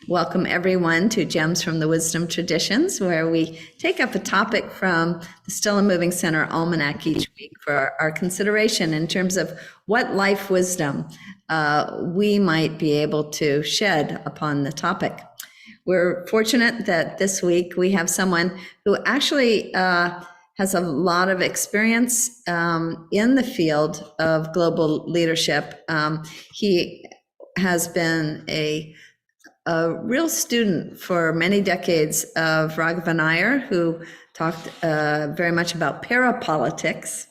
Welcome everyone to Gems from the Wisdom Traditions, where we take up a topic from the Still and Moving Center Almanac each week for our consideration in terms of what life wisdom we might be able to shed upon the topic. We're fortunate that this week we have someone who actually has a lot of experience in the field of global leadership. He has been a real student for many decades of Raghavan Iyer, who talked very much about parapolitics.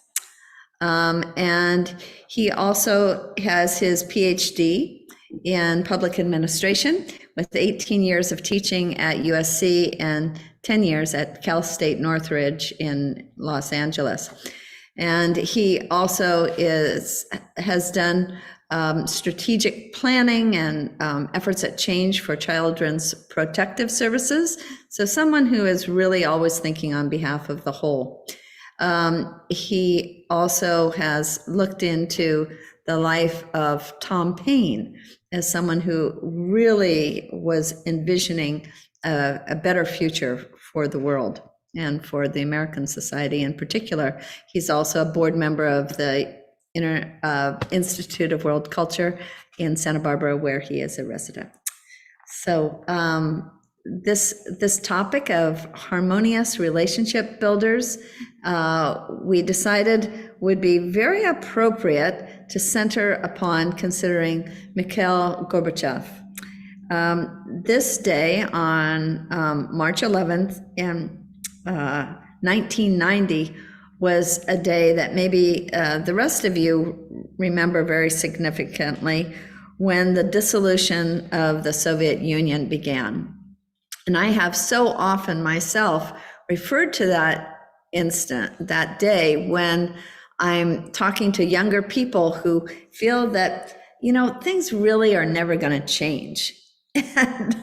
And he also has his PhD in public administration with 18 years of teaching at USC and 10 years at Cal State Northridge in Los Angeles. And he also has done strategic planning and efforts at change for Children's Protective Services. So someone who is really always thinking on behalf of the whole. He also has looked into the life of Tom Paine as someone who really was envisioning a better future for the world and for the American society in particular. He's also a board member of the Institute of World Culture in Santa Barbara, where he is a resident. So this topic of harmonious relationship builders, we decided would be very appropriate to center upon considering Mikhail Gorbachev. This day on March 11th in 1990 was a day that maybe the rest of you remember very significantly, when the dissolution of the Soviet Union began. And I have so often myself referred to that instant, that day, when I'm talking to younger people who feel that, you know, things really are never going to change. And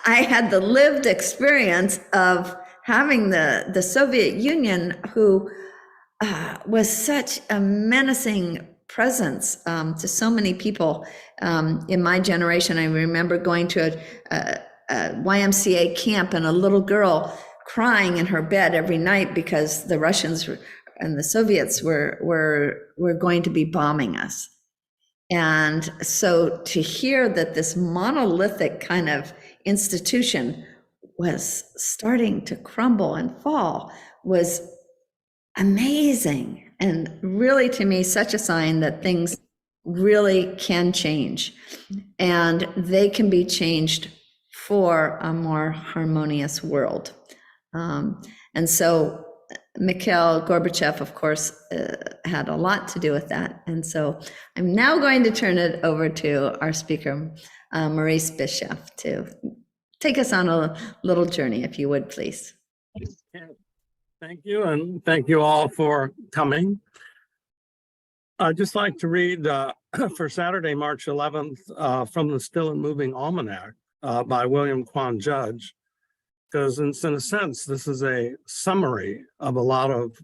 I had the lived experience of having the Soviet Union, who was such a menacing presence to so many people in my generation. I remember going to a YMCA camp and a little girl crying in her bed every night because the Russians and the Soviets were going to be bombing us. And so to hear that this monolithic kind of institution was starting to crumble and fall was amazing, and really, to me, such a sign that things really can change, and they can be changed for a more harmonious world. And so Mikhail Gorbachev, of course, had a lot to do with that. And so I'm now going to turn it over to our speaker, Maurice Bisheff, to take us on a little journey, if you would, please. Thank you, and thank you all for coming. I'd just like to read for Saturday, March 11th, from the Still and Moving Almanac by William Quan Judge, because in a sense, this is a summary of a lot of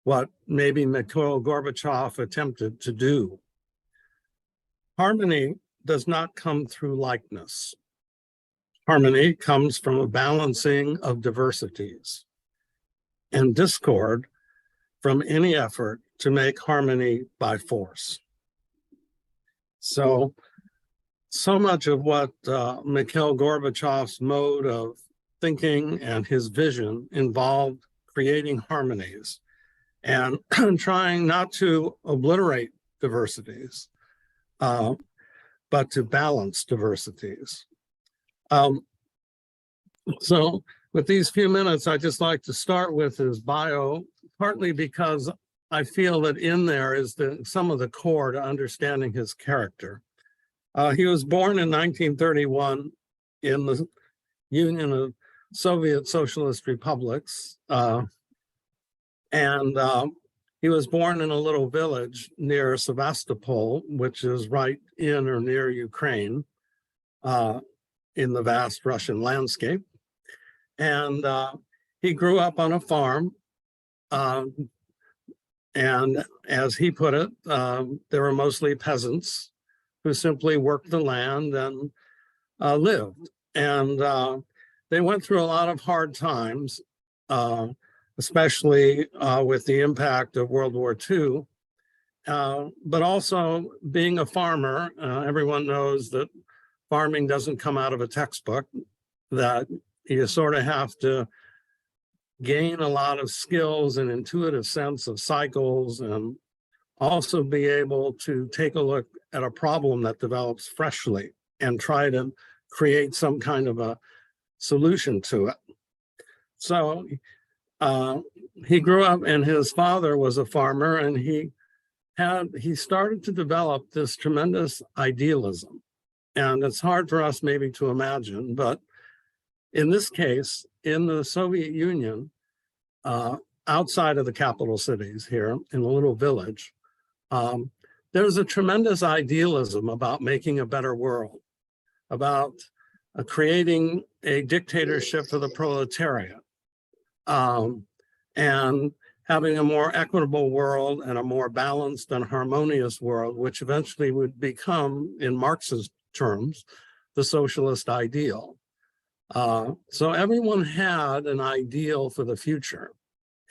what maybe Mikhail Gorbachev attempted to do. Harmony does not come through likeness. Harmony comes from a balancing of diversities, and discord from any effort to make harmony by force. So much of what Mikhail Gorbachev's mode of thinking and his vision involved creating harmonies and trying not to obliterate diversities, but to balance diversities. So with these few minutes, I'd just like to start with his bio, partly because I feel that in there is some of the core to understanding his character. He was born in 1931 in the Union of Soviet Socialist Republics, and he was born in a little village near Sevastopol, which is right in or near Ukraine, in the vast Russian landscape. And he grew up on a farm, and as he put it, they were mostly peasants who simply worked the land and lived. And they went through a lot of hard times, especially with the impact of World War II. But also being a farmer, everyone knows that farming doesn't come out of a textbook, that you sort of have to gain a lot of skills and intuitive sense of cycles, and also be able to take a look at a problem that develops freshly and try to create some kind of a solution to it. So he grew up, and his father was a farmer, and he started to develop this tremendous idealism. And it's hard for us maybe to imagine, but in this case, in the Soviet Union, outside of the capital cities here in a little village, there's a tremendous idealism about making a better world, about creating a dictatorship for the proletariat, and having a more equitable world and a more balanced and harmonious world, which eventually would become, in Marx's terms, the socialist ideal. So everyone had an ideal for the future.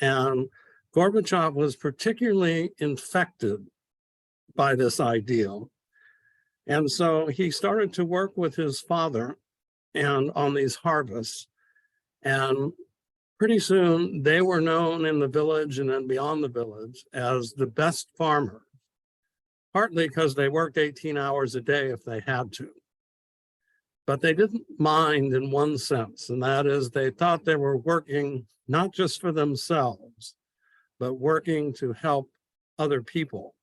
And Gorbachev was particularly infected by this ideal. And so he started to work with his father and on these harvests. And pretty soon they were known in the village and then beyond the village as the best farmers, partly because they worked 18 hours a day if they had to. But they didn't mind in one sense, and that is they thought they were working not just for themselves, but working to help other people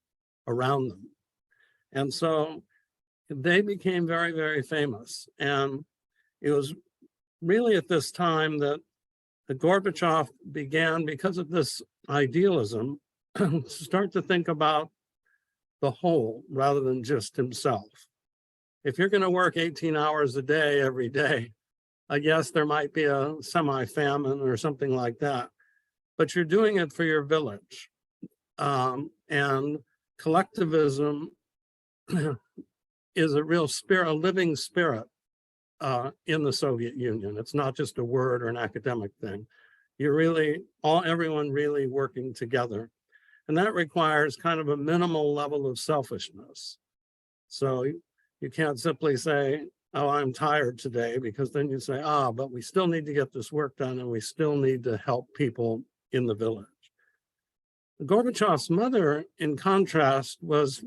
around them. And so they became very, very famous. And it was really at this time that the Gorbachev began, because of this idealism, to start to think about the whole rather than just himself. If you're going to work 18 hours a day every day, I guess there might be a semi-famine or something like that, but you're doing it for your village. And collectivism is a real spirit, a living spirit in the Soviet Union. It's not just a word or an academic thing. You're really, everyone really working together. And that requires kind of a minimal level of selfishness. So you can't simply say, oh, I'm tired today, because then you say, but we still need to get this work done and we still need to help people in the village. Gorbachev's mother, in contrast, was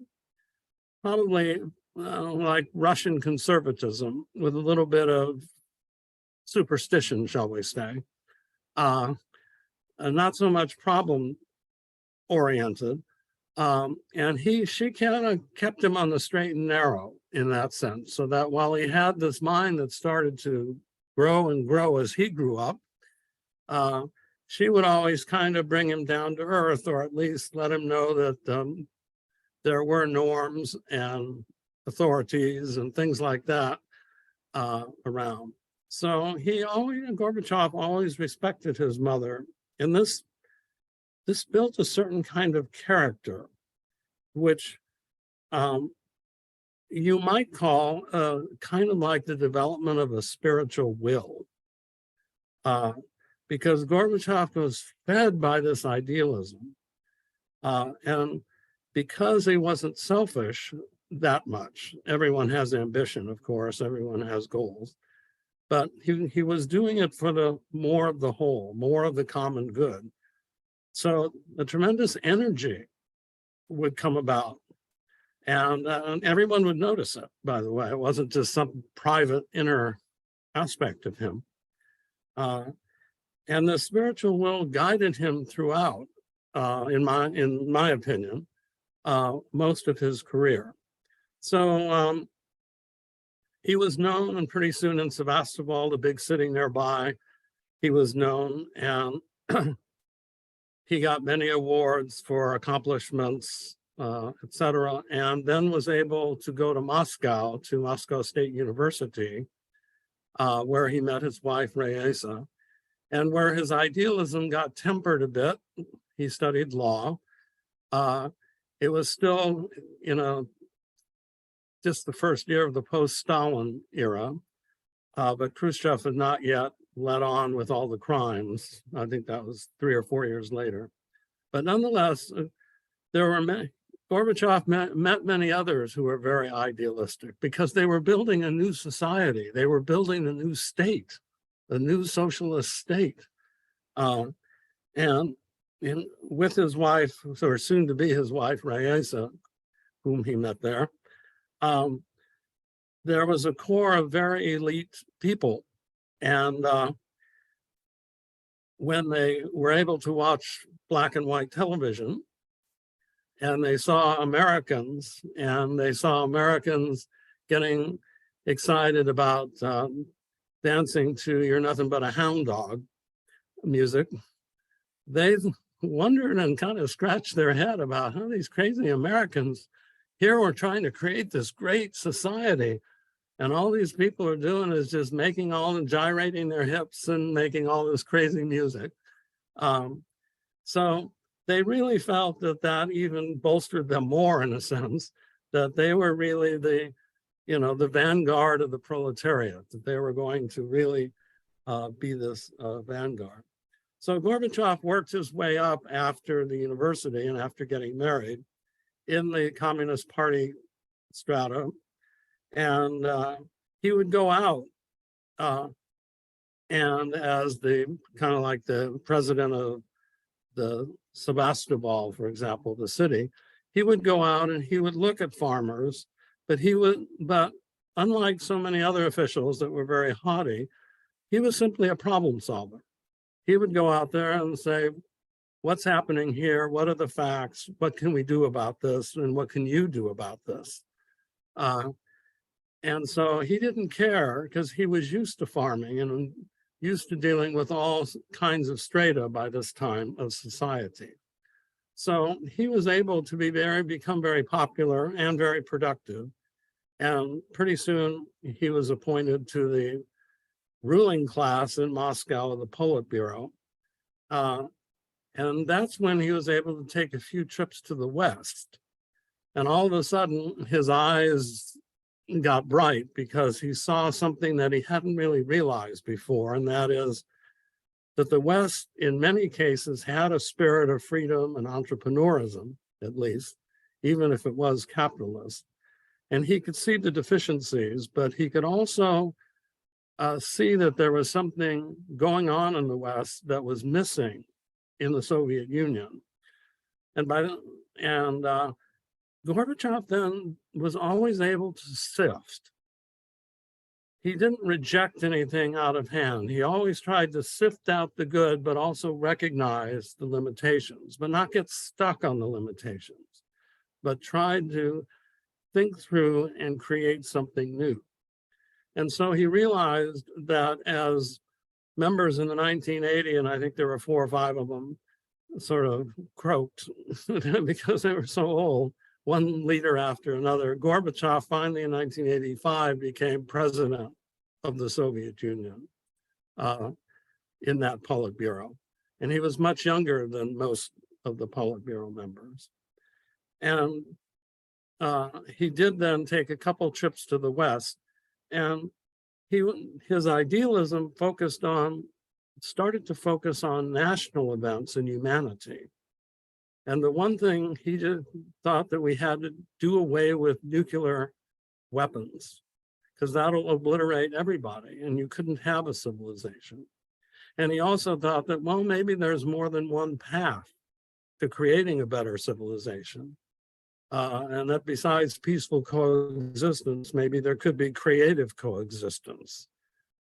probably like Russian conservatism with a little bit of superstition, shall we say. Not so much problem oriented. And she kind of kept him on the straight and narrow in that sense, so that while he had this mind that started to grow and grow as he grew up, she would always kind of bring him down to earth, or at least let him know that there were norms and authorities and things like that around. So Gorbachev always respected his mother, and this built a certain kind of character, which you might call kind of like the development of a spiritual will, because Gorbachev was fed by this idealism, and because he wasn't selfish that much. Everyone has ambition, of course, everyone has goals, but he was doing it for the more of the whole, more of the common good. So the tremendous energy would come about, and everyone would notice it, by the way. It wasn't just some private inner aspect of him. And the spiritual will guided him throughout, in my opinion, most of his career. So he was known, and pretty soon in Sevastopol, the big city nearby, he was known, and he got many awards for accomplishments, etc., and then was able to go to Moscow State University, where he met his wife, Renée, and where his idealism got tempered a bit. He studied law. It was still, just the first year of the post-Stalin era. but Khrushchev had not yet let on with all the crimes. I think that was 3 or 4 years later. But nonetheless, there were many. Gorbachev met many others who were very idealistic because they were building a new society. They were building a new state, a new socialist state. And with his wife, or soon to be his wife, Renée, whom he met there was a core of very elite people. And when they were able to watch black and white television, and they saw Americans, getting excited about dancing to "You're Nothing But a Hound Dog" music, they wondered and kind of scratched their head about how these crazy Americans here were trying to create this great society. And all these people are doing is just gyrating their hips and making all this crazy music. So they really felt that even bolstered them more, in a sense, that they were really the vanguard of the proletariat, that they were going to really be this vanguard. So Gorbachev worked his way up after the university and after getting married in the Communist Party strata. And he would go out and as the kind of like the president of the Sebastopol, for example, the city, he would go out and he would look at farmers, but unlike so many other officials that were very haughty, he was simply a problem solver. He would go out there and say, what's happening here? What are the facts? What can we do about this? And what can you do about this? And so he didn't care because he was used to farming and used to dealing with all kinds of strata by this time of society. So he was able to become very popular and very productive. And pretty soon he was appointed to the ruling class in Moscow of the Politburo. And that's when he was able to take a few trips to the West. And all of a sudden his eyes got bright because he saw something that he hadn't really realized before, and that is that the West, in many cases, had a spirit of freedom and entrepreneurism, at least, even if it was capitalist. And he could see the deficiencies, but he could also see that there was something going on in the West that was missing in the Soviet Union. And Gorbachev then was always able to sift. He didn't reject anything out of hand. He always tried to sift out the good, but also recognize the limitations, but not get stuck on the limitations, but tried to think through and create something new. And so he realized that as members in the 1980, and I think there were 4 or 5 of them, sort of croaked because they were so old, one leader after another, Gorbachev finally in 1985 became president of the Soviet Union in that Politburo. And he was much younger than most of the Politburo members. And he did then take a couple trips to the West, and his idealism started to focus on national events and humanity. And the one thing he just thought that we had to do away with nuclear weapons, because that'll obliterate everybody and you couldn't have a civilization. And he also thought that, well, maybe there's more than one path to creating a better civilization. And that besides peaceful coexistence, maybe there could be creative coexistence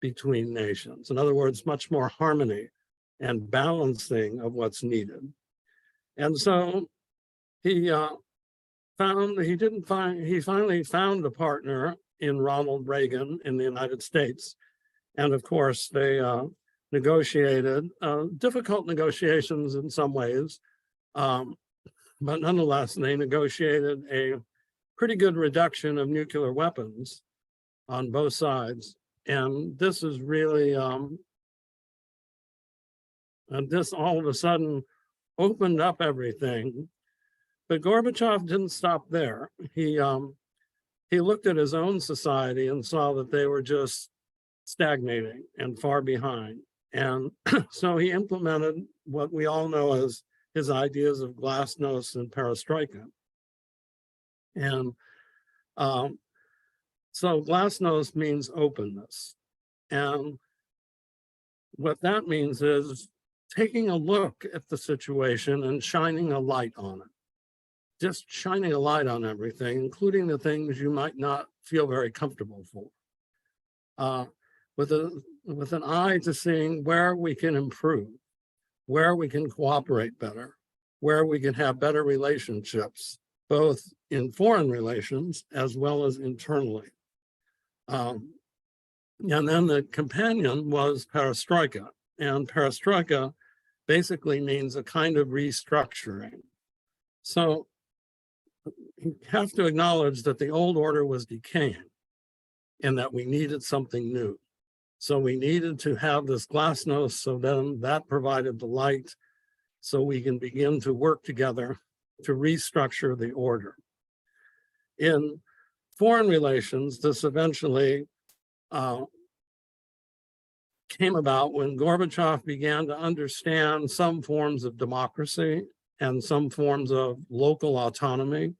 between nations. In other words, much more harmony and balancing of what's needed. And so he finally found a partner in Ronald Reagan in the United States. And of course, they negotiated, difficult negotiations in some ways, but nonetheless, they negotiated a pretty good reduction of nuclear weapons on both sides. And this is really, and this all of a sudden opened up everything. But Gorbachev didn't stop there. He looked at his own society and saw that they were just stagnating and far behind. And so he implemented what we all know as his ideas of glasnost and perestroika. And so glasnost means openness. And what that means is taking a look at the situation and shining a light on it. Just shining a light on everything, including the things you might not feel very comfortable for. With an eye to seeing where we can improve, where we can cooperate better, where we can have better relationships, both in foreign relations as well as internally. And then the companion was perestroika. And perestroika basically means a kind of restructuring. So you have to acknowledge that the old order was decaying and that we needed something new. So we needed to have this glasnost, so then that provided the light so we can begin to work together to restructure the order. In foreign relations, this eventually came about when Gorbachev began to understand some forms of democracy and some forms of local autonomy.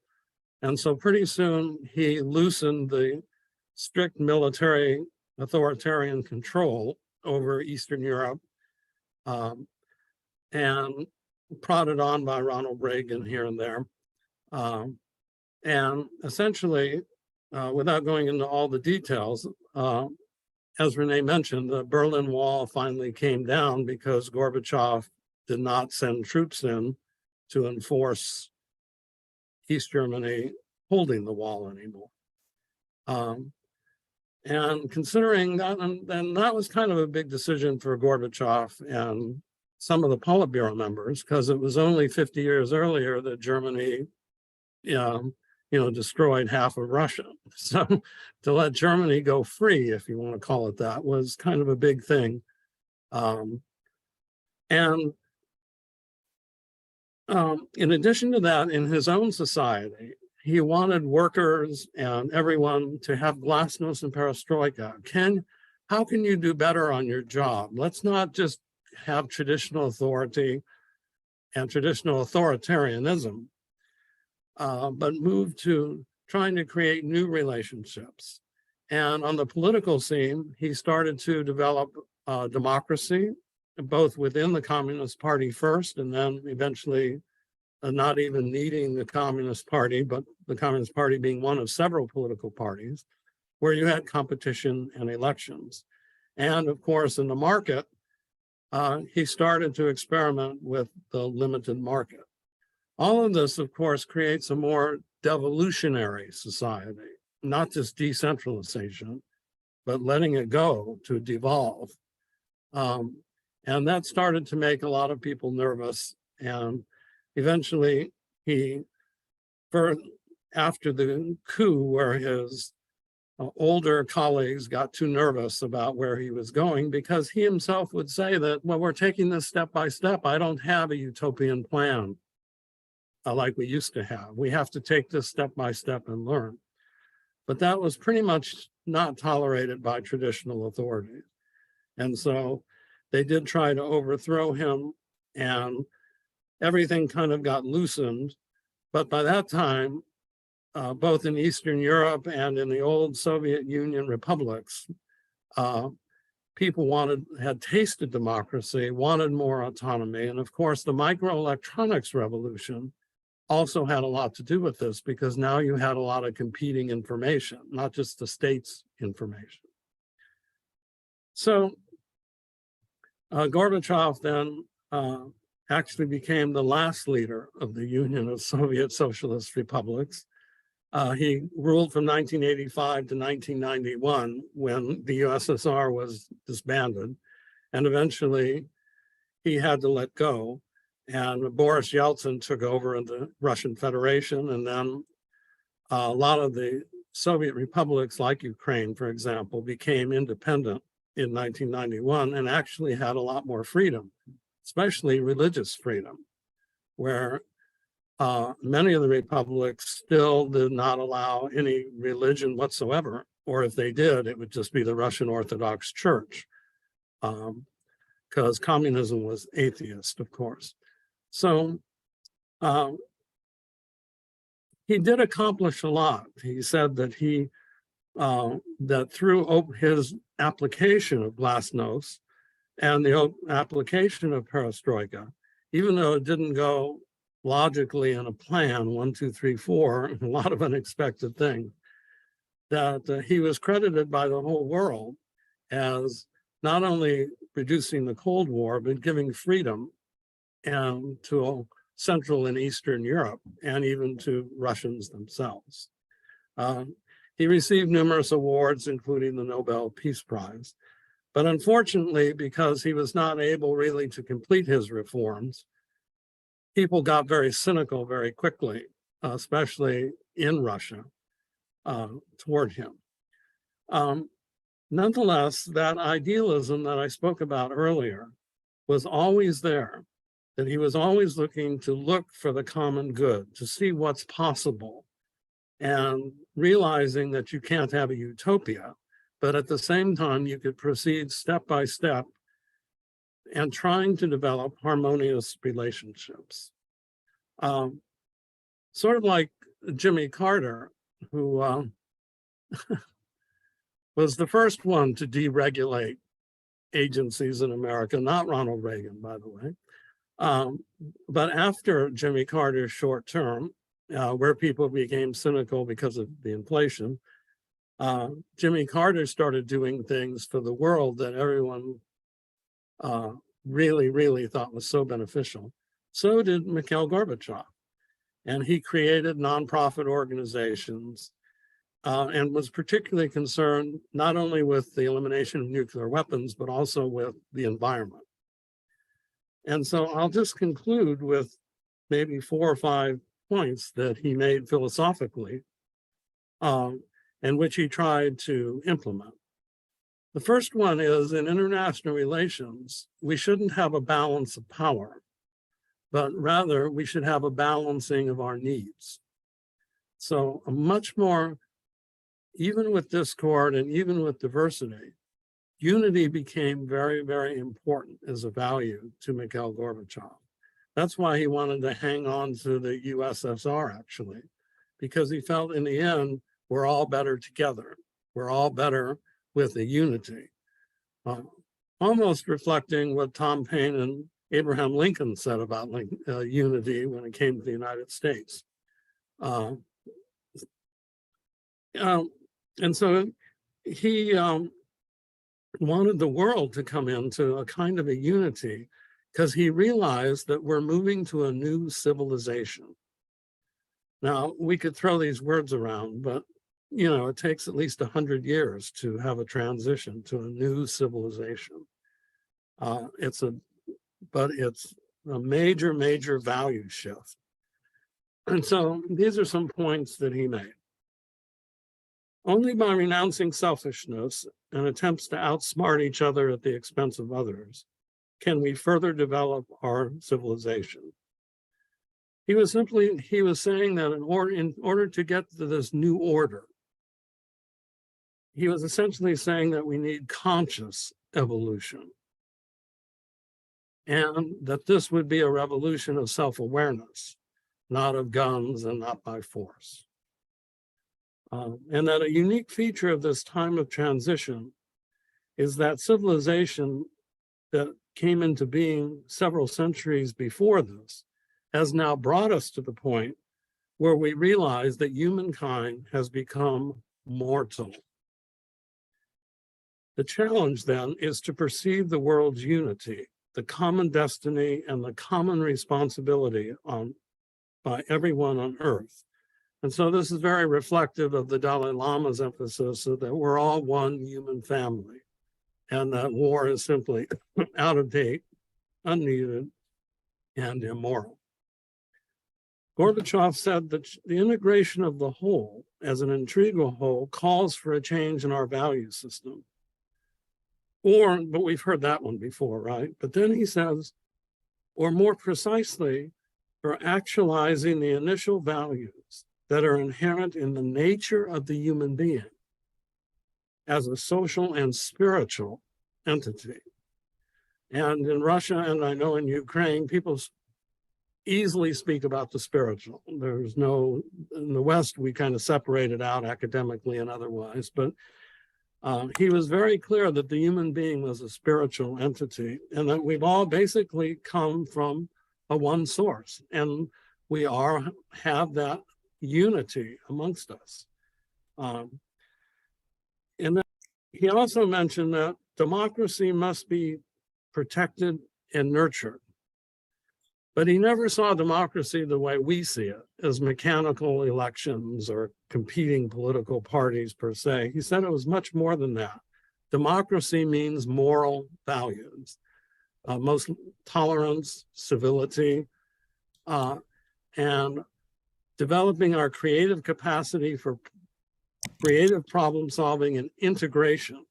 And so pretty soon he loosened the strict military authoritarian control over Eastern Europe, and prodded on by Ronald Reagan here and there. And essentially, without going into all the details, as Renée mentioned, the Berlin Wall finally came down because Gorbachev did not send troops in to enforce East Germany holding the wall anymore. And considering that, and that was kind of a big decision for Gorbachev and some of the Politburo members, because it was only 50 years earlier that Germany, destroyed half of Russia. So to let Germany go free, if you want to call it that, was kind of a big thing. In addition to that, in his own society, he wanted workers and everyone to have glasnost and perestroika. How can you do better on your job? Let's not just have traditional authority and traditional authoritarianism, but move to trying to create new relationships. And on the political scene, he started to develop democracy, both within the Communist Party first, and then eventually not even needing the Communist Party, but the Communist Party being one of several political parties, where you had competition and elections. And of course, in the market, he started to experiment with the limited market. All of this, of course, creates a more devolutionary society, not just decentralization, but letting it go to devolve. And that started to make a lot of people nervous. And eventually, after the coup, where his older colleagues got too nervous about where he was going, because he himself would say that, well, we're taking this step by step. I don't have a utopian plan like we used to have. We have to take this step by step and learn. But that was pretty much not tolerated by traditional authorities. And so they did try to overthrow him, and everything kind of got loosened. But by that time, both in Eastern Europe and in the old Soviet Union republics, people had tasted democracy, wanted more autonomy. And of course, the microelectronics revolution also had a lot to do with this, because now you had a lot of competing information, not just the state's information. So Gorbachev then actually became the last leader of the Union of Soviet Socialist Republics. He ruled from 1985 to 1991, when the USSR was disbanded, and eventually he had to let go. And Boris Yeltsin took over in the Russian Federation, and then a lot of the Soviet republics, like Ukraine, for example, became independent in 1991 and actually had a lot more freedom, especially religious freedom, where many of the republics still did not allow any religion whatsoever or if they did, it would just be the Russian Orthodox Church, because communism was atheist, of course. So he did accomplish a lot. He said that that through his application of glasnost and the application of perestroika, even though it didn't go logically in a plan, 1, 2, 3, 4, a lot of unexpected things, that he was credited by the whole world as not only reducing the Cold War, but giving freedom and to Central and Eastern Europe, and even to Russians themselves. He received numerous awards, including the Nobel Peace Prize. But unfortunately, because he was not able really to complete his reforms, people got very cynical very quickly, especially in Russia, toward him. Nonetheless, that idealism that I spoke about earlier was always there, that he was always looking to look for the common good, to see what's possible, and realizing that you can't have a utopia, but at the same time, you could proceed step by step and trying to develop harmonious relationships. Sort of like Jimmy Carter, who was the first one to deregulate agencies in America, not Ronald Reagan, by the way. But after Jimmy Carter's short term, where people became cynical because of the inflation, Jimmy Carter started doing things for the world that everyone really, really thought was so beneficial. So did Mikhail Gorbachev. And he created nonprofit organizations and was particularly concerned not only with the elimination of nuclear weapons, but also with the environment. And so I'll just conclude with maybe 4 or 5 points that he made philosophically, and which he tried to implement. The first one is, in international relations, we shouldn't have a balance of power, but rather we should have a balancing of our needs. So a much more, even with discord and even with diversity, unity became very, very important as a value to Mikhail Gorbachev. That's why he wanted to hang on to the USSR, actually, because he felt in the end, we're all better together. We're all better with a unity. Almost reflecting what Tom Paine and Abraham Lincoln said about unity when it came to the United States. And so he wanted the world to come into a kind of a unity because he realized that we're moving to a new civilization. Now, we could throw these words around, but you know, it takes at least 100 years to have a transition to a new civilization. It's a major, major value shift. And so these are some points that he made. Only by renouncing selfishness and attempts to outsmart each other at the expense of others can we further develop our civilization. He was saying that in order to get to this new order, he was essentially saying that we need conscious evolution, and that this would be a revolution of self-awareness, not of guns and not by force. And that a unique feature of this time of transition is that civilization that came into being several centuries before this has now brought us to the point where we realize that humankind has become mortal. The challenge then is to perceive the world's unity, the common destiny and the common responsibility by everyone on earth. And so this is very reflective of the Dalai Lama's emphasis that we're all one human family, and that war is simply out of date, unneeded, and immoral. Gorbachev said that the integration of the whole as an integral whole calls for a change in our value system. But we've heard that one before, right? But then he says, or more precisely, for actualizing the initial values that are inherent in the nature of the human being. as a social and spiritual entity. And in Russia, and I know in Ukraine, people easily speak about the spiritual. There's no, in the West, we kind of separate it out academically and otherwise, but he was very clear that the human being was a spiritual entity and that we've all basically come from a one source, and we have that unity amongst us. And then he also mentioned that democracy must be protected and nurtured. But he never saw democracy the way we see it, as mechanical elections or competing political parties per se. He said it was much more than that. Democracy means moral values, most tolerance, civility, and developing our creative capacity for creative problem solving and integration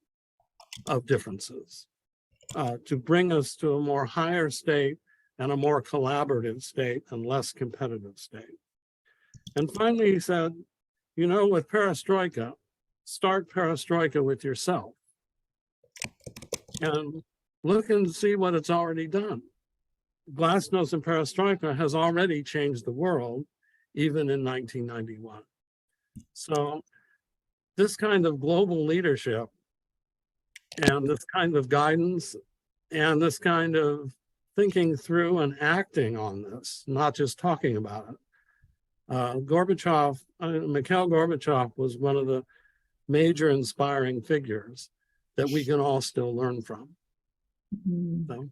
of differences to bring us to a more higher state and a more collaborative state and less competitive state. And finally, he said, you know, with perestroika, start perestroika with yourself and look and see what it's already done. Glasnost and perestroika has already changed the world, even in 1991. So this kind of global leadership and this kind of guidance and this kind of thinking through and acting on this, not just talking about it. Mikhail Gorbachev was one of the major inspiring figures that we can all still learn from. So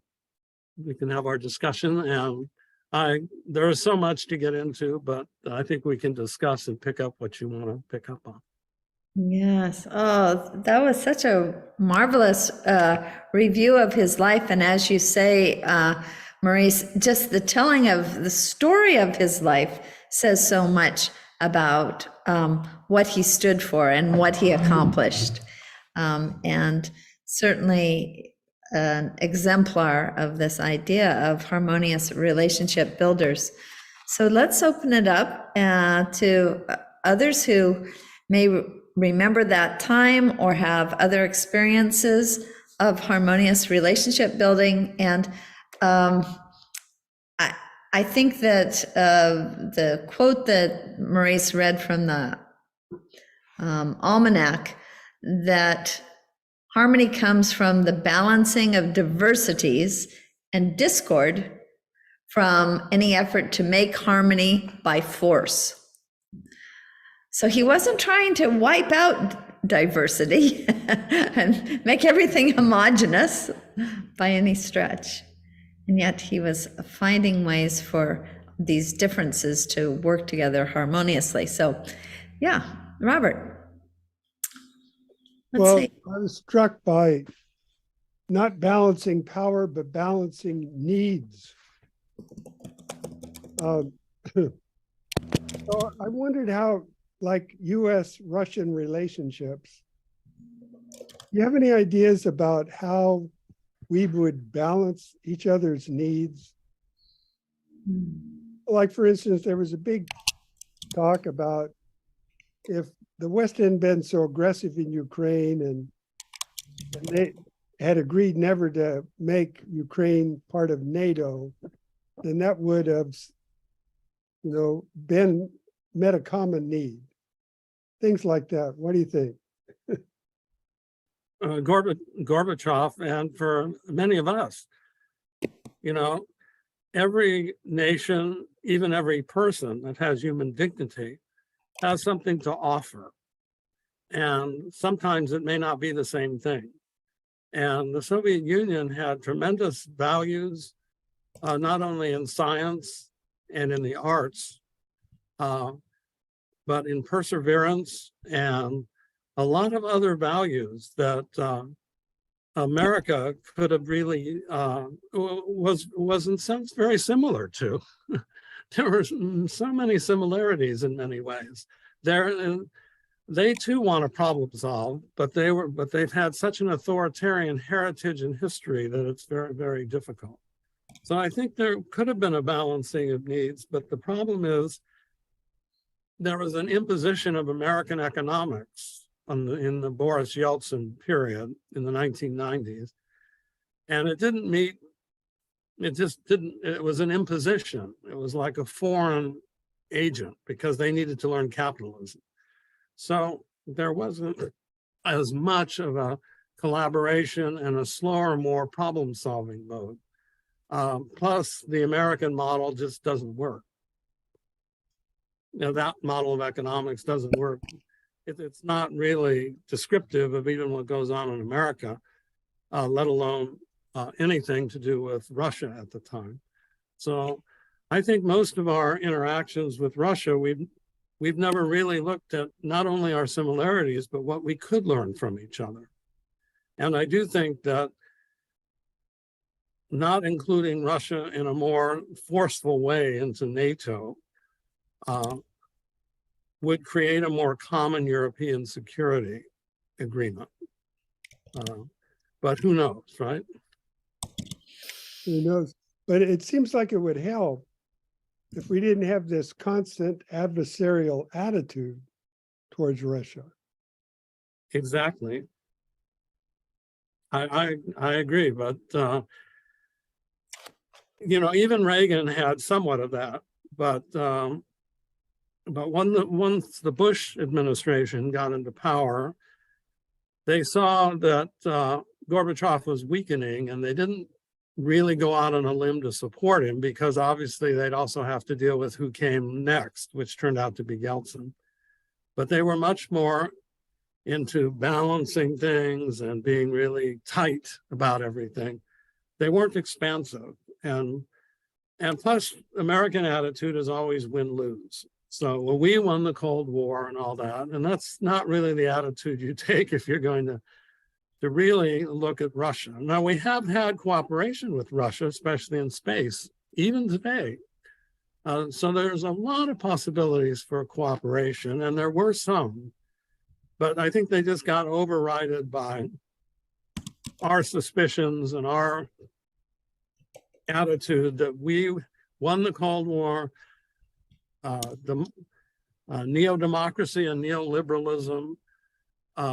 we can have our discussion, and there is so much to get into, but I think we can discuss and pick up what you want to pick up on. Yes. Oh, that was such a marvelous review of his life. And as you say, Maurice, just the telling of the story of his life says so much about what he stood for and what he accomplished. And certainly an exemplar of this idea of harmonious relationship builders. So let's open it up to others who may remember that time or have other experiences of harmonious relationship building. And I think that the quote that Maurice read from the almanac, that harmony comes from the balancing of diversities and discord from any effort to make harmony by force. So he wasn't trying to wipe out diversity and make everything homogeneous by any stretch. And yet he was finding ways for these differences to work together harmoniously. So, yeah, Robert. Well, I was struck by not balancing power, but balancing needs. So I wondered how, like US-Russian relationships, do you have any ideas about how we would balance each other's needs? Like, for instance, there was a big talk about if the West hadn't been so aggressive in Ukraine and they had agreed never to make Ukraine part of NATO, then that would have, met a common need. Things like that. What do you think? Gorbachev, and for many of us, every nation, even every person that has human dignity, has something to offer. And sometimes it may not be the same thing. And the Soviet Union had tremendous values, not only in science and in the arts, but in perseverance and a lot of other values that America could have really was in a sense very similar to. There were so many similarities in many ways. They too want to problem solve, but they've had such an authoritarian heritage and history that it's very, very difficult. So I think there could have been a balancing of needs, but the problem is there was an imposition of American economics in the Boris Yeltsin period in the 1990s. And it didn't meet, it just didn't, it was an imposition. It was like a foreign agent because they needed to learn capitalism. So there wasn't as much of a collaboration and a slower, more problem-solving mode. Plus, the American model just doesn't work. That model of economics doesn't work. It's not really descriptive of even what goes on in America, let alone anything to do with Russia at the time. So I think most of our interactions with Russia, we've never really looked at not only our similarities, but what we could learn from each other. And I do think that not including Russia in a more forceful way into NATO would create a more common European security agreement. But who knows, right? Who knows? But it seems like it would help if we didn't have this constant adversarial attitude towards Russia. Exactly. I agree, but you know, even Reagan had somewhat of that, but once the Bush administration got into power, they saw that Gorbachev was weakening, and they didn't really go out on a limb to support him because obviously they'd also have to deal with who came next, which turned out to be Yeltsin. But they were much more into balancing things and being really tight about everything. They weren't expansive. And plus, American attitude is always win-lose. So well, we won the Cold War and all that, and that's not really the attitude you take if you're going to really look at Russia. Now, we have had cooperation with Russia, especially in space, even today. So there's a lot of possibilities for cooperation, and there were some, but I think they just got overridden by our suspicions and our attitude that we won the Cold War, the neo-democracy and neoliberalism,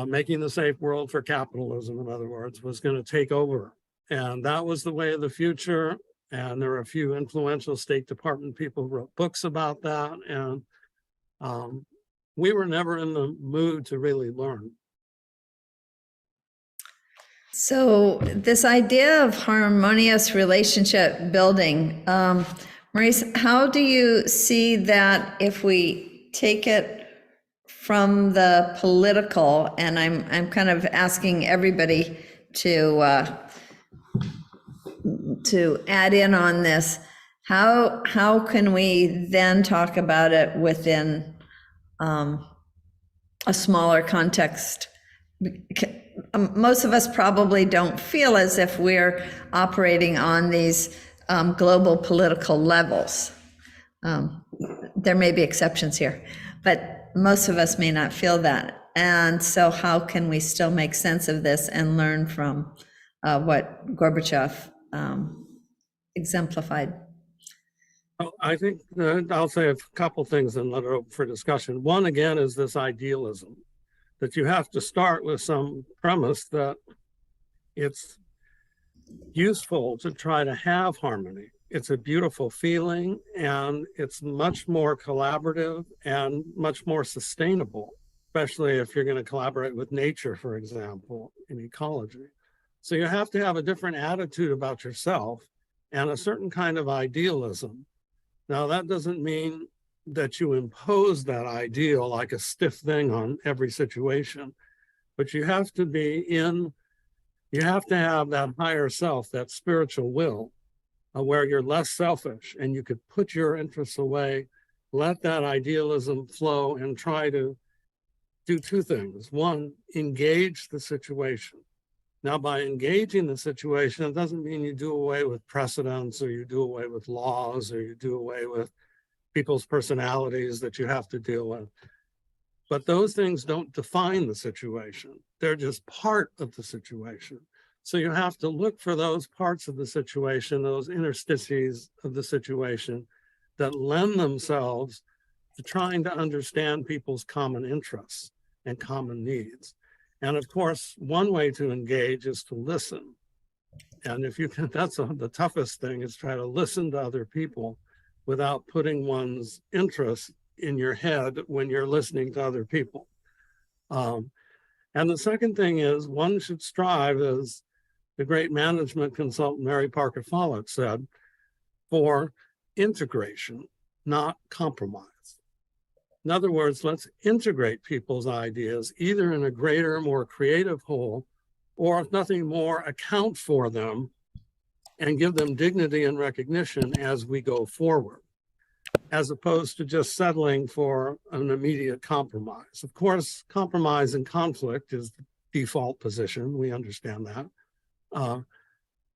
making the safe world for capitalism, in other words, was going to take over. And that was the way of the future. And there were a few influential State Department people who wrote books about that. And we were never in the mood to really learn. So this idea of harmonious relationship building, Maurice, how do you see that if we take it from the political, and I'm kind of asking everybody to add in on this, how can we then talk about it within a smaller context? Most of us probably don't feel as if we're operating on these global political levels. There may be exceptions here, but most of us may not feel that. And so how can we still make sense of this and learn from what Gorbachev exemplified? Well, I think I'll say a couple things and let it open for discussion. One, again, is this idealism, that you have to start with some premise that it's useful to try to have harmony. It's a beautiful feeling, and it's much more collaborative and much more sustainable, especially if you're going to collaborate with nature, for example, in ecology. So you have to have a different attitude about yourself and a certain kind of idealism. Now, that doesn't mean that you impose that ideal like a stiff thing on every situation, but you have to you have to have that higher self, that spiritual will, where you're less selfish and you could put your interests away, let that idealism flow, and try to do two things. One, engage the situation. Now, by engaging the situation, it doesn't mean you do away with precedents or you do away with laws or you do away with people's personalities that you have to deal with. But those things don't define the situation. They're just part of the situation. So you have to look for those parts of the situation, those interstices of the situation that lend themselves to trying to understand people's common interests. and common needs. And of course, one way to engage is to listen. And if you can, that's the toughest thing, is try to listen to other people without putting one's interest in your head when you're listening to other people. And the second thing is, one should strive, as the great management consultant Mary Parker Follett said, for integration, not compromise. In other words, let's integrate people's ideas either in a greater, more creative whole, or if nothing more, account for them and give them dignity and recognition as we go forward, as opposed to just settling for an immediate compromise. Of course, compromise and conflict is the default position. We understand that.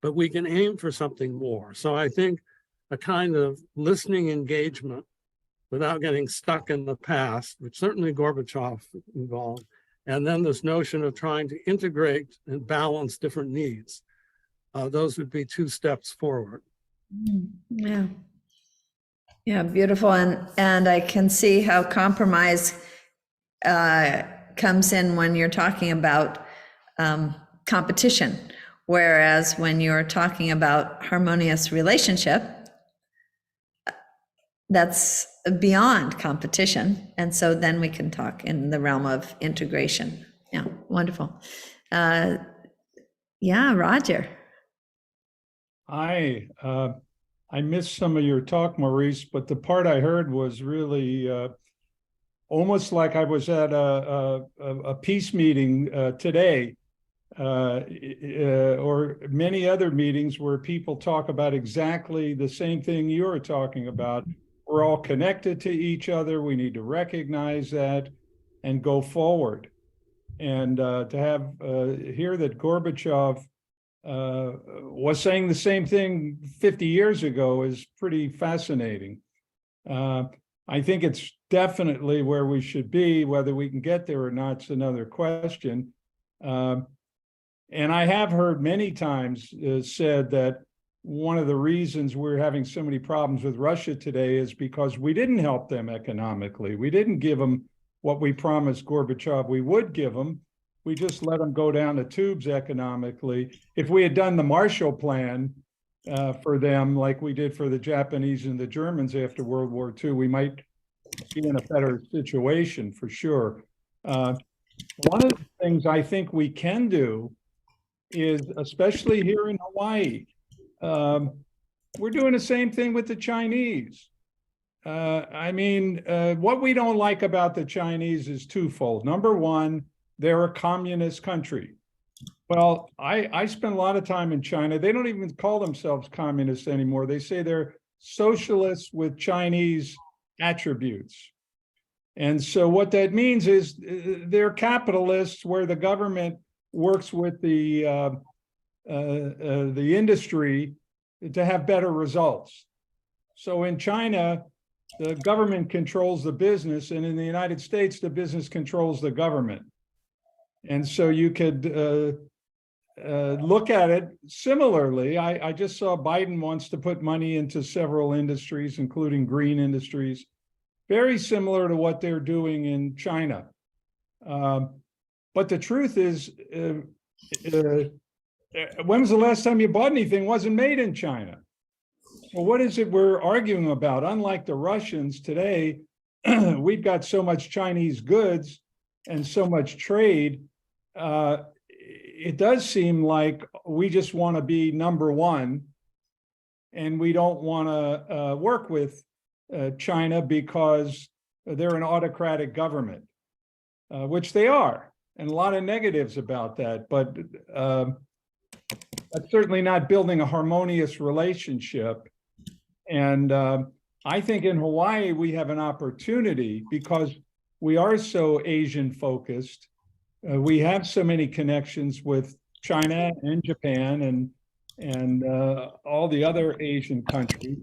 But we can aim for something more. So I think a kind of listening engagement without getting stuck in the past, which certainly Gorbachev involved, and then this notion of trying to integrate and balance different needs. Those would be two steps forward. Yeah. Yeah, beautiful. And I can see how compromise comes in when you're talking about competition. Whereas when you're talking about harmonious relationship, that's beyond competition. And so then we can talk in the realm of integration. Yeah, wonderful. Yeah, Roger. I missed some of your talk, Maurice, but the part I heard was really almost like I was at a peace meeting today, or many other meetings where people talk about exactly the same thing you're talking about. We're all connected to each other. We need to recognize that and go forward. And to have hear that Gorbachev was saying the same thing 50 years ago is pretty fascinating. I think it's definitely where we should be. Whether we can get there or not is another question. And I have heard many times said that one of the reasons we're having so many problems with Russia today is because we didn't help them economically. We didn't give them what we promised Gorbachev we would give them. We just let them go down the tubes economically. If we had done the Marshall Plan for them, like we did for the Japanese and the Germans after World War II, we might be in a better situation for sure. One of the things I think we can do is, especially here in Hawaii, we're doing the same thing with the Chinese. What we don't like about the Chinese is twofold. Number one, they're a communist country. Well, I spent a lot of time in China. They don't even call themselves communists anymore. They say they're socialists with Chinese attributes. And so what that means is they're capitalists where the government works with the industry to have better results. So in China, the government controls the business, and in the United States, the business controls the government. And so you could look at it similarly. I just saw Biden wants to put money into several industries, including green industries, very similar to what they're doing in China. But the truth is, when was the last time you bought anything wasn't made in China? Well, what is it we're arguing about? Unlike the Russians today, we've got so much Chinese goods and so much trade. It does seem like we just want to be number one, and we don't want to work with China because they're an autocratic government, which they are, and a lot of negatives about that. But that's certainly not building a harmonious relationship. And I think in Hawaii, we have an opportunity because we are so Asian focused. We have so many connections with China and Japan and all the other Asian countries.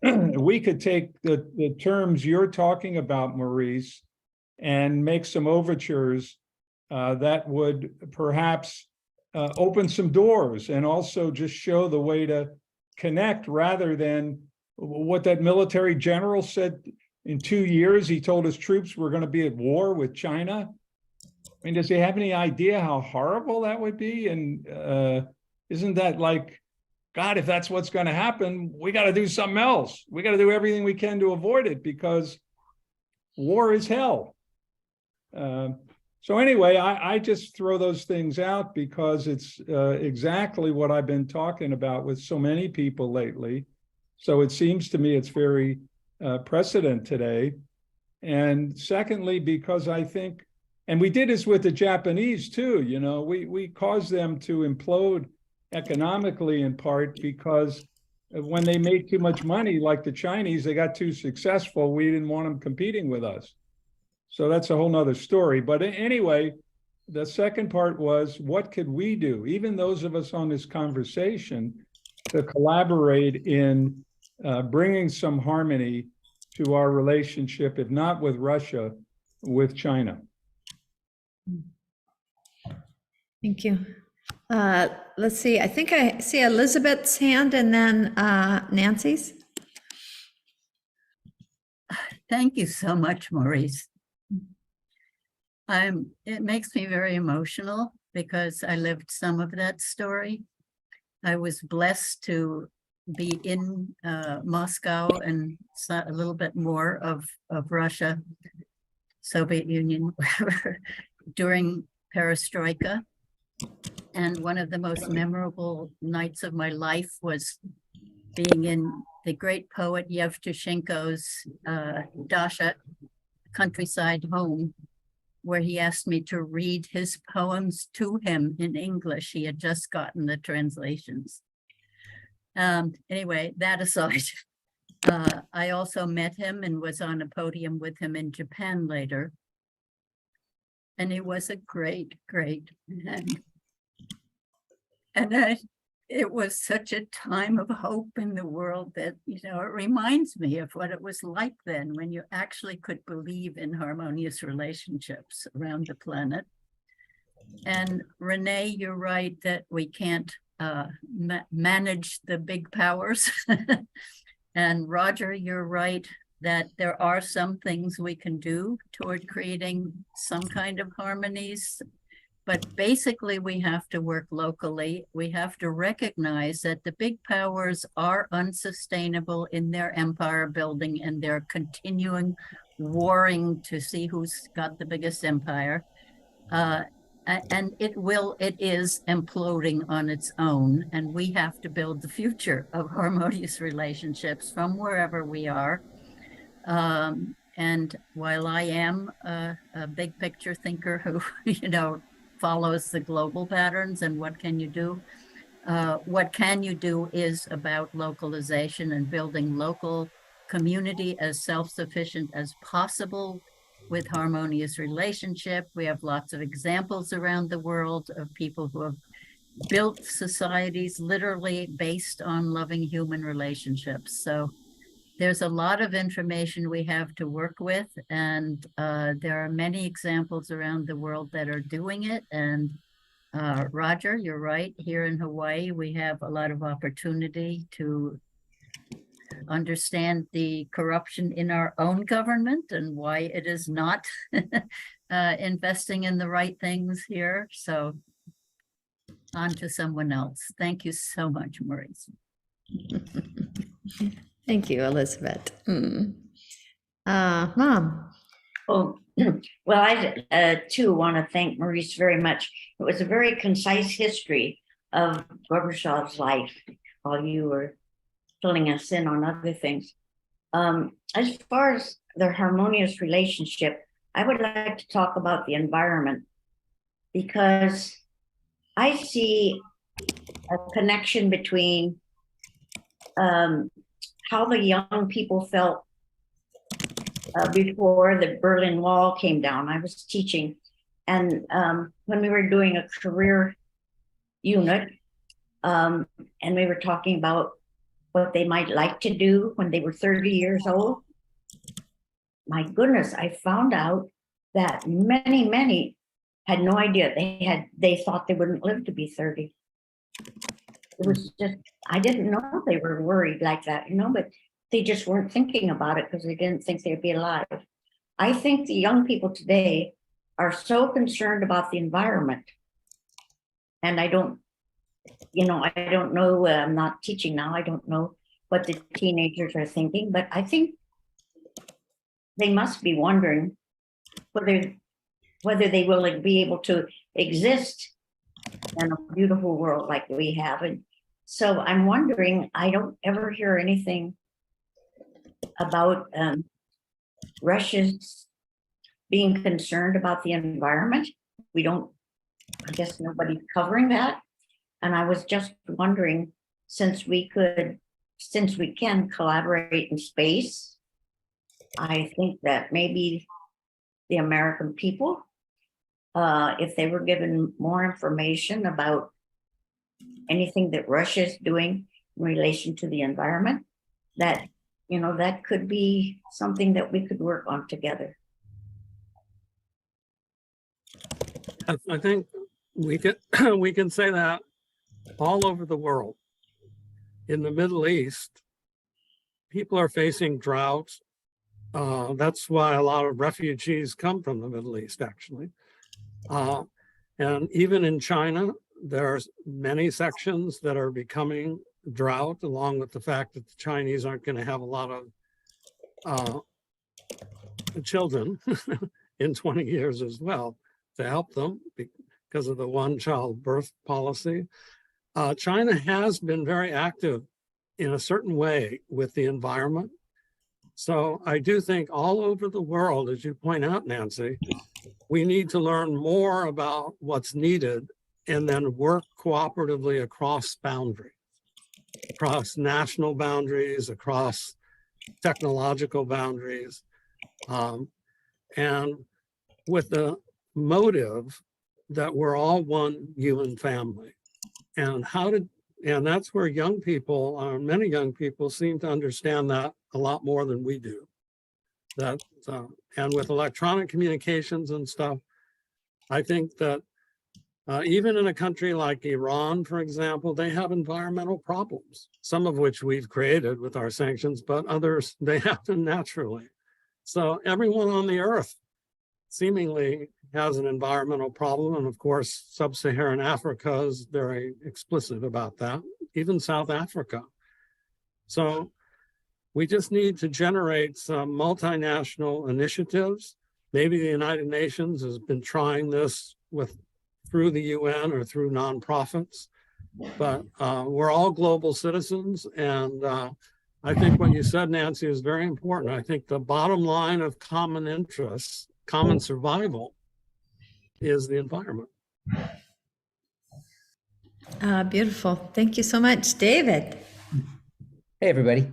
We could take the terms you're talking about, Maurice, and make some overtures that would perhaps open some doors and also just show the way to connect, rather than what that military general said in 2 years. He told his troops we're going to be at war with China. I mean, does he have any idea how horrible that would be? And isn't that like, God, if that's what's going to happen, we got to do something else. We got to do everything we can to avoid it because war is hell. So anyway, I just throw those things out because it's exactly what I've been talking about with so many people lately. So it seems to me it's very precedent today. And secondly, because I think, and we did this with the Japanese too, you know, we caused them to implode economically in part because when they made too much money, like the Chinese, they got too successful. We didn't want them competing with us. So that's a whole nother story. But anyway, the second part was, what could we do, even those of us on this conversation, to collaborate in bringing some harmony to our relationship, if not with Russia, with China. Thank you. Let's see. I think I see Elizabeth's hand and then Nancy's. Thank you so much, Maurice. It makes me very emotional because I lived some of that story. I was blessed to be in Moscow and a little bit more of Russia, Soviet Union, whatever, during Perestroika. And one of the most memorable nights of my life was being in the great poet Yevtushenko's Dasha countryside home, where he asked me to read his poems to him in English. He had just gotten the translations. Anyway, that aside, I also met him and was on a podium with him in Japan later. And he was a great man. And it was such a time of hope in the world that, you know, it reminds me of what it was like then when you actually could believe in harmonious relationships around the planet. And Renee, you're right that we can't manage the big powers. And Roger, you're right that there are some things we can do toward creating some kind of harmonies. But basically, we have to work locally. We have to recognize that the big powers are unsustainable in their empire building, and they're continuing warring to see who's got the biggest empire. And it is imploding on its own. And we have to build the future of harmonious relationships from wherever we are. And while I am a big picture thinker who, you know, follows the global patterns and what can you do? What can you do is about localization and building local community as self-sufficient as possible with harmonious relationship. We have lots of examples around the world of people who have built societies literally based on loving human relationships. So there's a lot of information we have to work with, and there are many examples around the world that are doing it. And Roger, you're right. Here in Hawaii, we have a lot of opportunity to understand the corruption in our own government and why it is not investing in the right things here. So on to someone else. Thank you so much, Maurice. Thank you, Elizabeth. Mom. Oh, well, I too want to thank Maurice very much. It was a very concise history of Gorbachev's life while you were filling us in on other things. As far as their harmonious relationship, I would like to talk about the environment, because I see a connection between how the young people felt before the Berlin Wall came down. I was teaching, and when we were doing a career unit, and we were talking about what they might like to do when they were 30 years old. My goodness, I found out that many had no idea. They thought they wouldn't live to be 30. It was just, I didn't know they were worried like that, you know, but they just weren't thinking about it because they didn't think they'd be alive. I think the young people today are so concerned about the environment. And I don't know, I'm not teaching now, I don't know what the teenagers are thinking, but I think they must be wondering whether they will be able to exist in a beautiful world like we have. And so I'm wondering, I don't ever hear anything about Russia's being concerned about the environment. I guess nobody's covering that. And I was just wondering, since we can collaborate in space, I think that maybe the American people, if they were given more information about anything that Russia is doing in relation to the environment, that that could be something that we could work on together. I think we can say that all over the world. In the Middle East, people are facing droughts. That's why a lot of refugees come from the Middle East, actually. And even in China, there's many sections that are becoming drought, along with the fact that the Chinese aren't going to have a lot of children in 20 years as well to help them because of the one-child birth policy. China has been very active in a certain way with the environment. So I do think all over the world, as you point out, Nancy, we need to learn more about what's needed and then work cooperatively across boundaries, across national boundaries, across technological boundaries, and with the motive that we're all one human family. And that's where young people, many young people seem to understand that a lot more than we do. And with electronic communications and stuff, I think that even in a country like Iran, for example, they have environmental problems, some of which we've created with our sanctions, but others, they happen naturally. So everyone on the earth seemingly has an environmental problem. And of course, sub-Saharan Africa is very explicit about that, even South Africa. So we just need to generate some multinational initiatives. Maybe the United Nations has been trying this through the UN or through nonprofits, but we're all global citizens. And I think what you said, Nancy, is very important. I think the bottom line of common interests, common survival, is the environment. Beautiful. Thank you so much. David. Hey, everybody.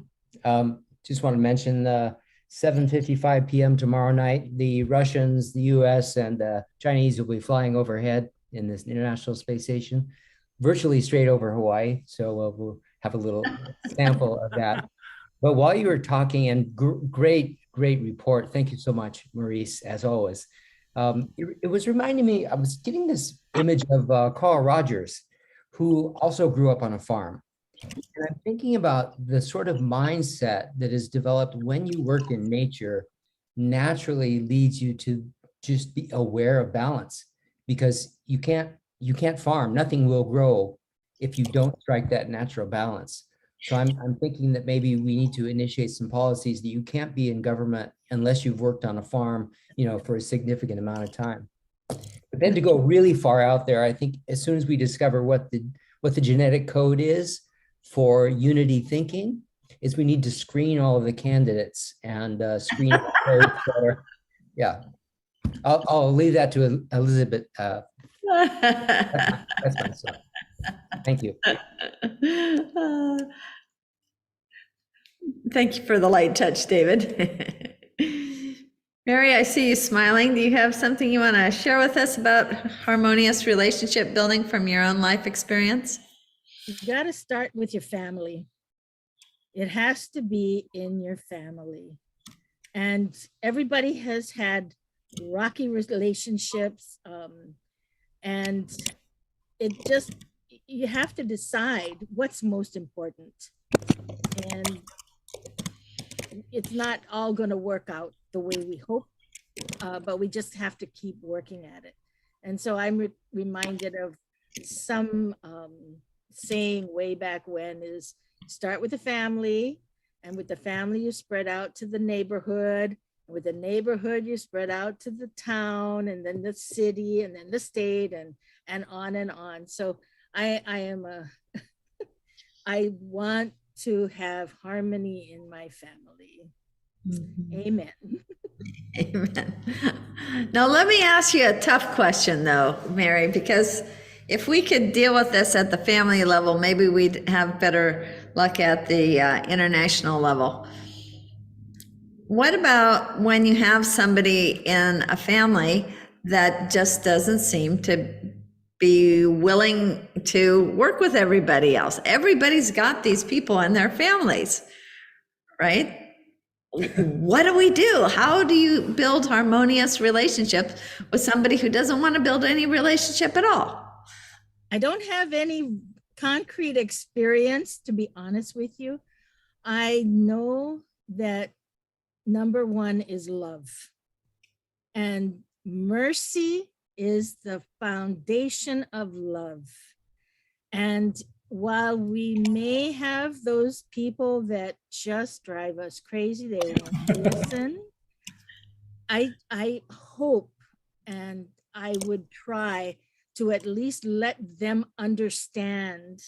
Just want to mention 7:55 p.m. tomorrow night, the Russians, the US, and the Chinese will be flying overhead in this International Space Station, virtually straight over Hawaii. So we'll have a little sample of that. But while you were talking, and great report. Thank you so much, Maurice, as always. It was reminding me, I was getting this image of Carl Rogers, who also grew up on a farm. And I'm thinking about the sort of mindset that is developed when you work in nature naturally leads you to just be aware of balance, because you can't farm. Nothing will grow if you don't strike that natural balance. So I'm thinking that maybe we need to initiate some policies that you can't be in government unless you've worked on a farm, for a significant amount of time. But then to go really far out there, I think as soon as we discover what the genetic code is for unity thinking, is we need to screen all of the candidates and screen the codes that are, yeah. I'll leave that to Elizabeth. That's my son. Thank you. Thank you for the light touch, David. Mary, I see you smiling. Do you have something you want to share with us about harmonious relationship building from your own life experience? You got to start with your family. It has to be in your family. And everybody has had rocky relationships. And you have to decide what's most important. And it's not all going to work out the way we hope but we just have to keep working at it. And so I'm reminded of some saying way back when is start with the family, and with the family you spread out to the neighborhood, and with the neighborhood you spread out to the town, and then the city, and then the state, and on and on. So I am I want to have harmony in my family. Amen. Amen. Now, let me ask you a tough question, though, Mary, because if we could deal with this at the family level, maybe we'd have better luck at the international level. What about when you have somebody in a family that just doesn't seem to be willing to work with everybody else? Everybody's got these people in their families, right? What do we do? How do you build harmonious relationships with somebody who doesn't want to build any relationship at all? I don't have any concrete experience, to be honest with you. I know that number one is love, and mercy is the foundation of love. And while we may have those people that just drive us crazy, they won't listen, I hope, and I would try to at least let them understand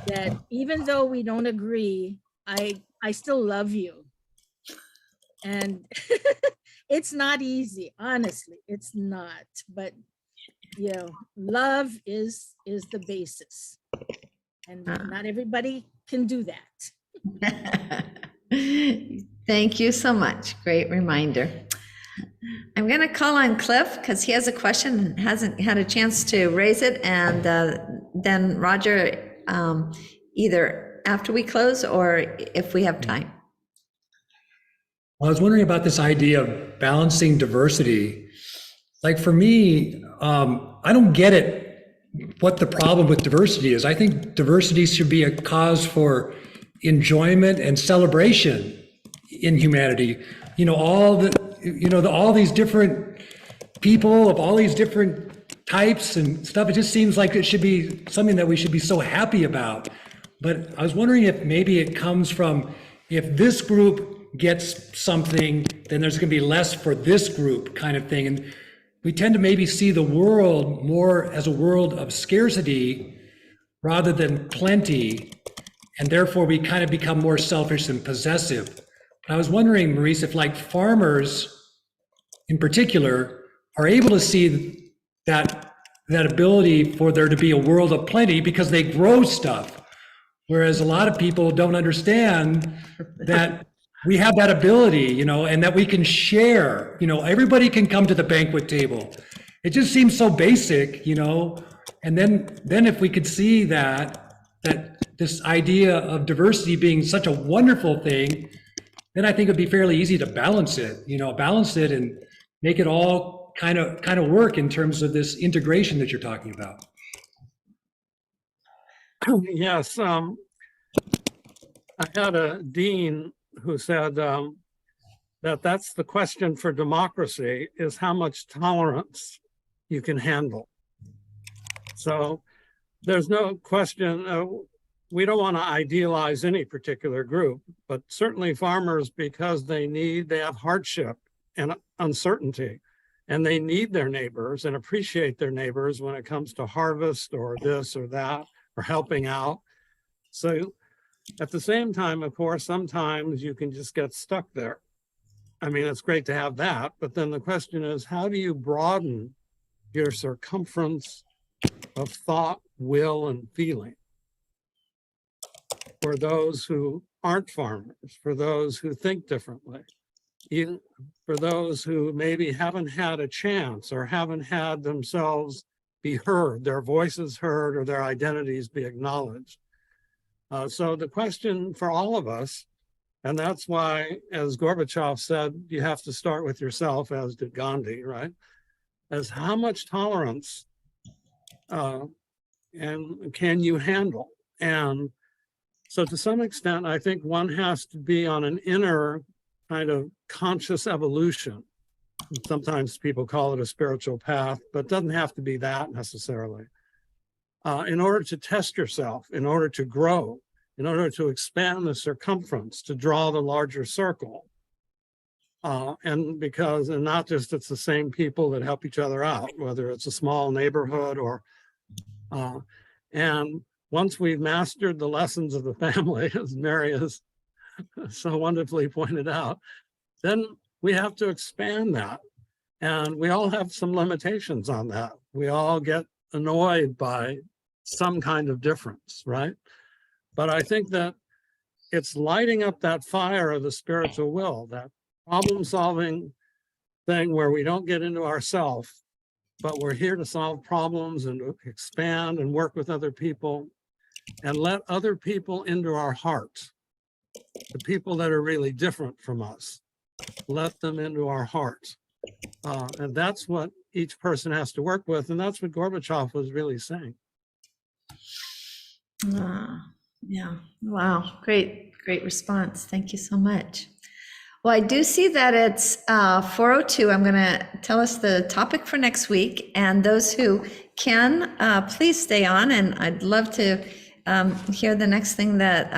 that even though we don't agree, I still love you. And it's not easy, honestly, it's not, but you know, love is the basis. And not everybody can do that. Thank you so much. Great reminder. I'm going to call on Cliff because he has a question and hasn't had a chance to raise it. And then Roger, either after we close or if we have time. Well, I was wondering about this idea of balancing diversity. Like for me, I don't get it, what the problem with diversity is. I think diversity should be a cause for enjoyment and celebration in humanity. You know, all these different people of all these different types and stuff. It just seems like it should be something that we should be so happy about. But I was wondering if maybe it comes from, if this group gets something, then there's going to be less for this group kind of thing. And we tend to maybe see the world more as a world of scarcity rather than plenty. And therefore we kind of become more selfish and possessive. But I was wondering, Maurice, if like farmers in particular are able to see that ability for there to be a world of plenty because they grow stuff. Whereas a lot of people don't understand that we have that ability, you know, and that we can share, you know, everybody can come to the banquet table. It just seems so basic, you know, and then if we could see that this idea of diversity being such a wonderful thing, then I think it'd be fairly easy to balance it, you know, and make it all kind of work in terms of this integration that you're talking about. Yes, I had a dean who said that's the question for democracy, is how much tolerance you can handle. So there's no question, we don't want to idealize any particular group, but certainly farmers, because they have hardship and uncertainty, and they need their neighbors and appreciate their neighbors when it comes to harvest or this or that, or helping out. So at the same time, of course, sometimes you can just get stuck there. I mean, it's great to have that, but then the question is, how do you broaden your circumference of thought, will, and feeling for those who aren't farmers, for those who think differently, even for those who maybe haven't had a chance or haven't had themselves be heard, their voices heard, or their identities be acknowledged. So the question for all of us, and that's why, as Gorbachev said, you have to start with yourself, as did Gandhi, right? As how much tolerance and can you handle? And so to some extent, I think one has to be on an inner kind of conscious evolution Sometimes people call it a spiritual path, but it doesn't have to be that necessarily. In order to test yourself, in order to grow, in order to expand the circumference, to draw the larger circle. And not just it's the same people that help each other out, whether it's a small neighborhood or, and once we've mastered the lessons of the family, as Mary has so wonderfully pointed out, then we have to expand that. And we all have some limitations on that. We all get annoyed by some kind of difference, right? But I think that it's lighting up that fire of the spiritual will, that problem-solving thing where we don't get into ourselves, but we're here to solve problems and expand and work with other people and let other people into our heart. The people that are really different from us, let them into our heart. And that's what each person has to work with. And that's what Gorbachev was really saying. Yeah. Wow. Great response. Thank you so much. Well, I do see that it's 4:02. I'm going to tell us the topic for next week. And those who can, please stay on. And I'd love to hear the next thing that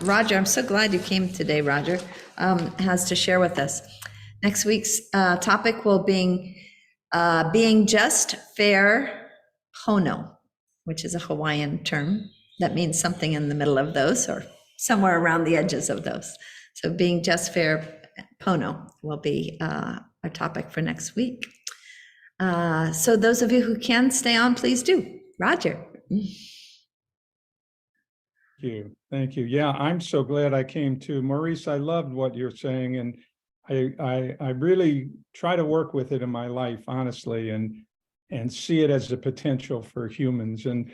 Roger, I'm so glad you came today, Roger, has to share with us. Next week's topic will be being just, fair, Hono, which is a Hawaiian term that means something in the middle of those or somewhere around the edges of those. So being just, fair, Pono will be our topic for next week. So those of you who can stay on, please do. Roger. Thank you. Yeah, I'm so glad I came to. Maurice, I loved what you're saying, and I really try to work with it in my life, honestly, and see it as a potential for humans. And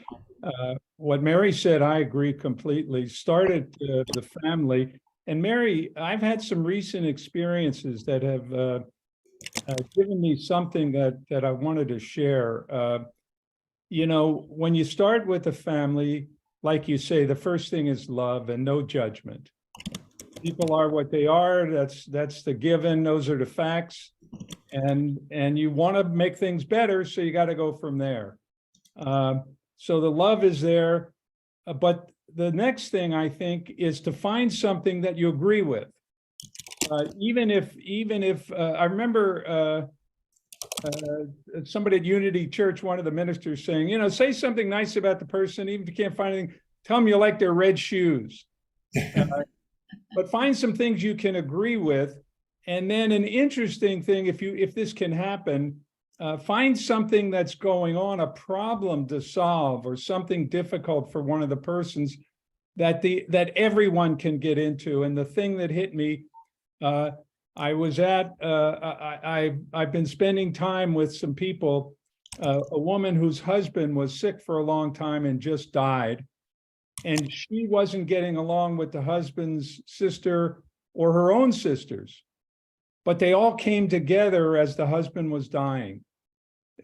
what Mary said, I agree completely. Started the family. And Mary, I've had some recent experiences that have given me something that I wanted to share. You know, when you start with a family, like you say, the first thing is love and no judgment. People are what they are. That's the given. Those are the facts. And you want to make things better, so you got to go from there. So the love is there, but the next thing I think is to find something that you agree with. Even if I remember somebody at Unity Church, one of the ministers saying, you know, say something nice about the person, even if you can't find anything, tell them you like their red shoes. But find some things you can agree with. And then an interesting thing, if this can happen, find something that's going on, a problem to solve or something difficult for one of the persons that everyone can get into. And the thing that hit me, I was at, I've been spending time with some people, a woman whose husband was sick for a long time and just died. And she wasn't getting along with the husband's sister or her own sisters, but they all came together as the husband was dying.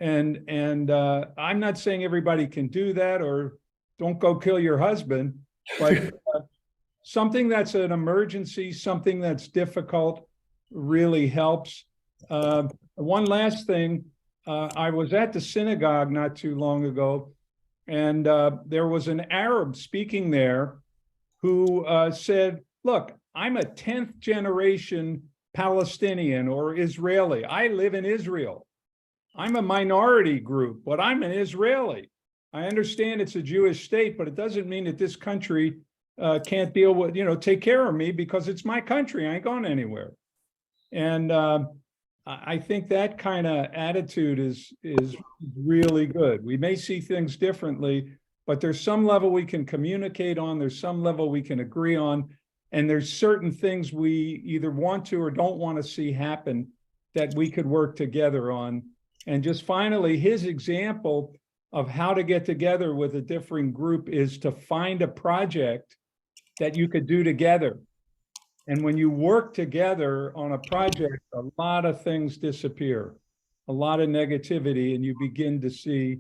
And I'm not saying everybody can do that or don't go kill your husband, but something that's an emergency, something that's difficult really helps. One last thing, I was at the synagogue not too long ago, and there was an Arab speaking there who said, look, I'm a 10th generation Palestinian or Israeli. I live in Israel. I'm a minority group, but I'm an Israeli. I understand it's a Jewish state, but it doesn't mean that this country can't deal with, take care of me because it's my country. I ain't going anywhere. And I think that kind of attitude is really good. We may see things differently, but there's some level we can communicate on. There's some level we can agree on. And there's certain things we either want to or don't want to see happen that we could work together on. And just finally, his example of how to get together with a differing group is to find a project that you could do together. And when you work together on a project, a lot of things disappear, a lot of negativity, and you begin to see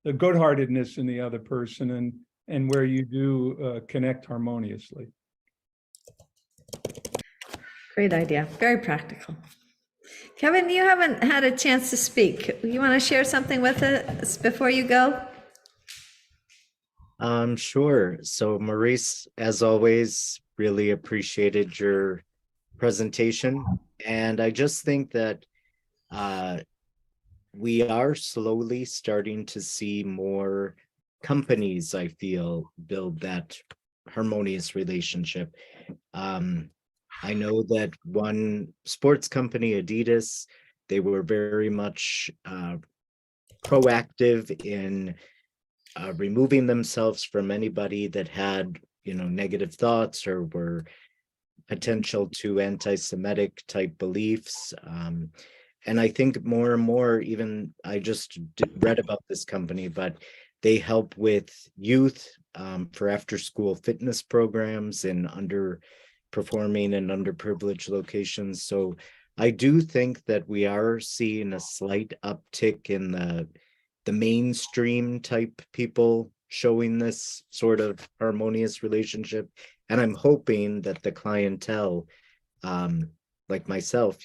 the good-heartedness in the other person and where you do connect harmoniously. Great idea. Very practical. Kevin, you haven't had a chance to speak. You want to share something with us before you go? Sure. So Maurice, as always, really appreciated your presentation. And I just think that we are slowly starting to see more companies, I feel, build that harmonious relationship. I know that one sports company, Adidas, they were very much proactive in removing themselves from anybody that had, negative thoughts or were potential to anti-Semitic type beliefs. And I think more and more, even I just read about this company, but they help with youth for after-school fitness programs in underperforming and underprivileged locations. So I do think that we are seeing a slight uptick in the mainstream type people showing this sort of harmonious relationship. And I'm hoping that the clientele, like myself,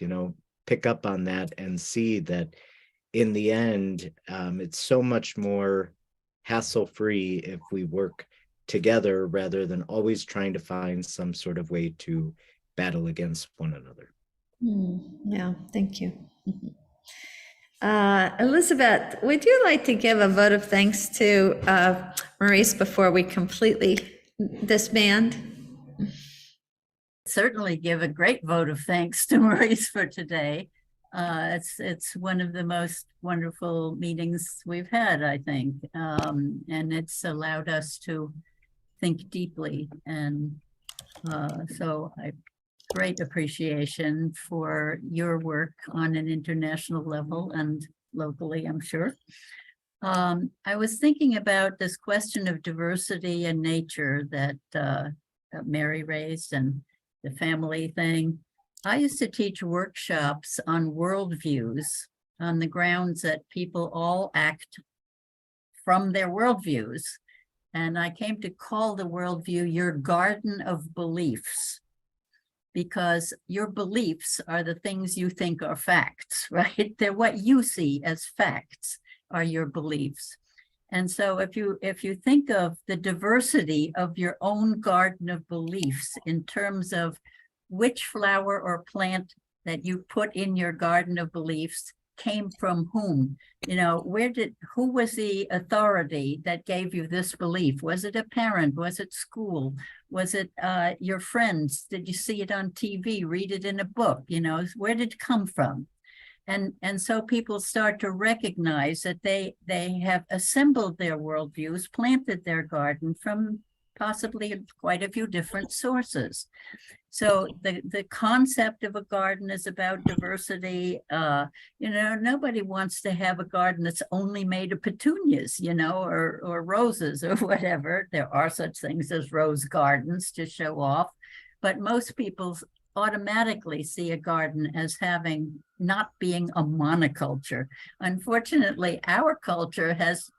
pick up on that and see that in the end, it's so much more hassle-free if we work together rather than always trying to find some sort of way to battle against one another. Yeah, thank you. Elizabeth, would you like to give a vote of thanks to Maurice before we completely disband? Certainly give a great vote of thanks to Maurice for today. It's one of the most wonderful meetings we've had, I think, and it's allowed us to think deeply. And so great appreciation for your work on an international level and locally, I'm sure. I was thinking about this question of diversity and nature that Mary raised and the family thing. I used to teach workshops on worldviews on the grounds that people all act from their worldviews. And I came to call the worldview your garden of beliefs, because your beliefs are the things you think are facts, right? They're what you see as facts are your beliefs. And so if you think of the diversity of your own garden of beliefs in terms of which flower or plant that you put in your garden of beliefs came from whom, who was the authority that gave you this belief? Was it a parent? Was it school? Was it your friends? Did you see it on TV, read it in a book? Where did it come from? And so people start to recognize that they have assembled their worldviews, planted their garden from possibly quite a few different sources. So the concept of a garden is about diversity. Nobody wants to have a garden that's only made of petunias, or roses or whatever. There are such things as rose gardens to show off, but most people automatically see a garden as not being a monoculture. Unfortunately, our culture has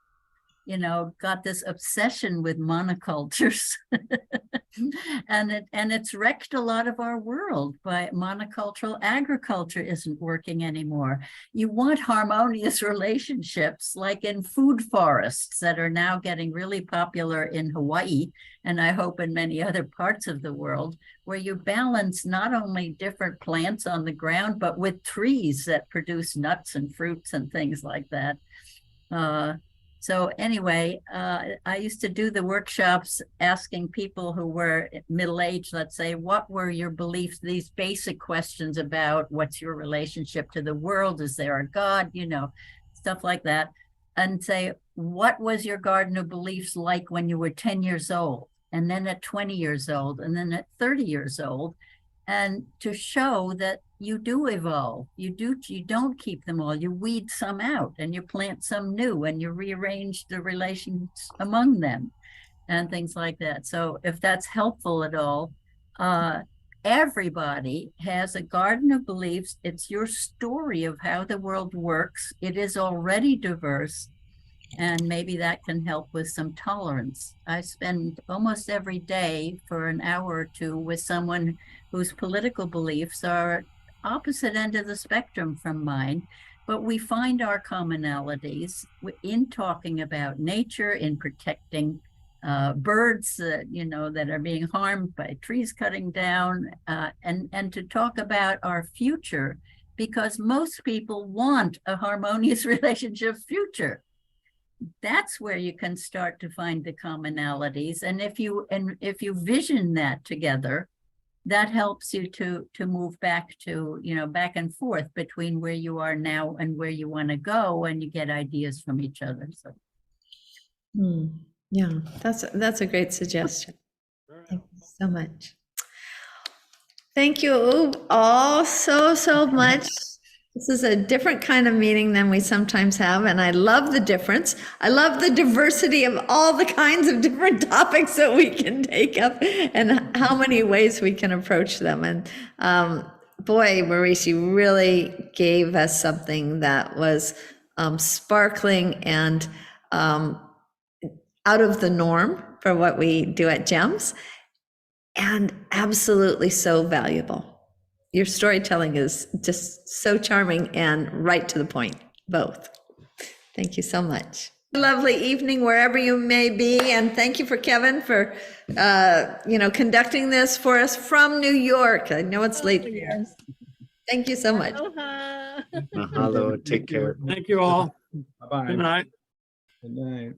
got this obsession with monocultures and it's wrecked a lot of our world. By monocultural agriculture isn't working anymore. You want harmonious relationships like in food forests that are now getting really popular in Hawaii, and I hope in many other parts of the world, where you balance not only different plants on the ground, but with trees that produce nuts and fruits and things like that. So anyway, I used to do the workshops asking people who were middle-aged, let's say, what were your beliefs? These basic questions about what's your relationship to the world? Is there a God? Stuff like that. And say, what was your garden of beliefs like when you were 10 years old? And then at 20 years old, and then at 30 years old, and to show that you do evolve. You don't keep them all. You weed some out and you plant some new and you rearrange the relations among them and things like that. So if that's helpful at all, everybody has a garden of beliefs. It's your story of how the world works. It is already diverse, and maybe that can help with some tolerance. I spend almost every day for an hour or two with someone whose political beliefs are opposite end of the spectrum from mine, but we find our commonalities in talking about nature, in protecting birds, that are being harmed by trees cutting down, and to talk about our future, because most people want a harmonious relationship future. That's where you can start to find the commonalities, and if you vision that together, that helps you to move back to, back and forth between where you are now and where you want to go, and you get ideas from each other. So. Yeah, that's a great suggestion. Thank you so much. Thank you all so much. This is a different kind of meeting than we sometimes have, and I love the difference. I love the diversity of all the kinds of different topics that we can take up and how many ways we can approach them. And boy, Maurice, you really gave us something that was sparkling and out of the norm for what we do at GEMS, and absolutely so valuable. Your storytelling is just so charming and right to the point, both. Thank you so much. Lovely evening wherever you may be, and thank you for Kevin for conducting this for us from New York. I know it's late here. Thank you so much. Aloha. Mahalo. Take care. Thank you all. Bye-bye. Good night. Good night.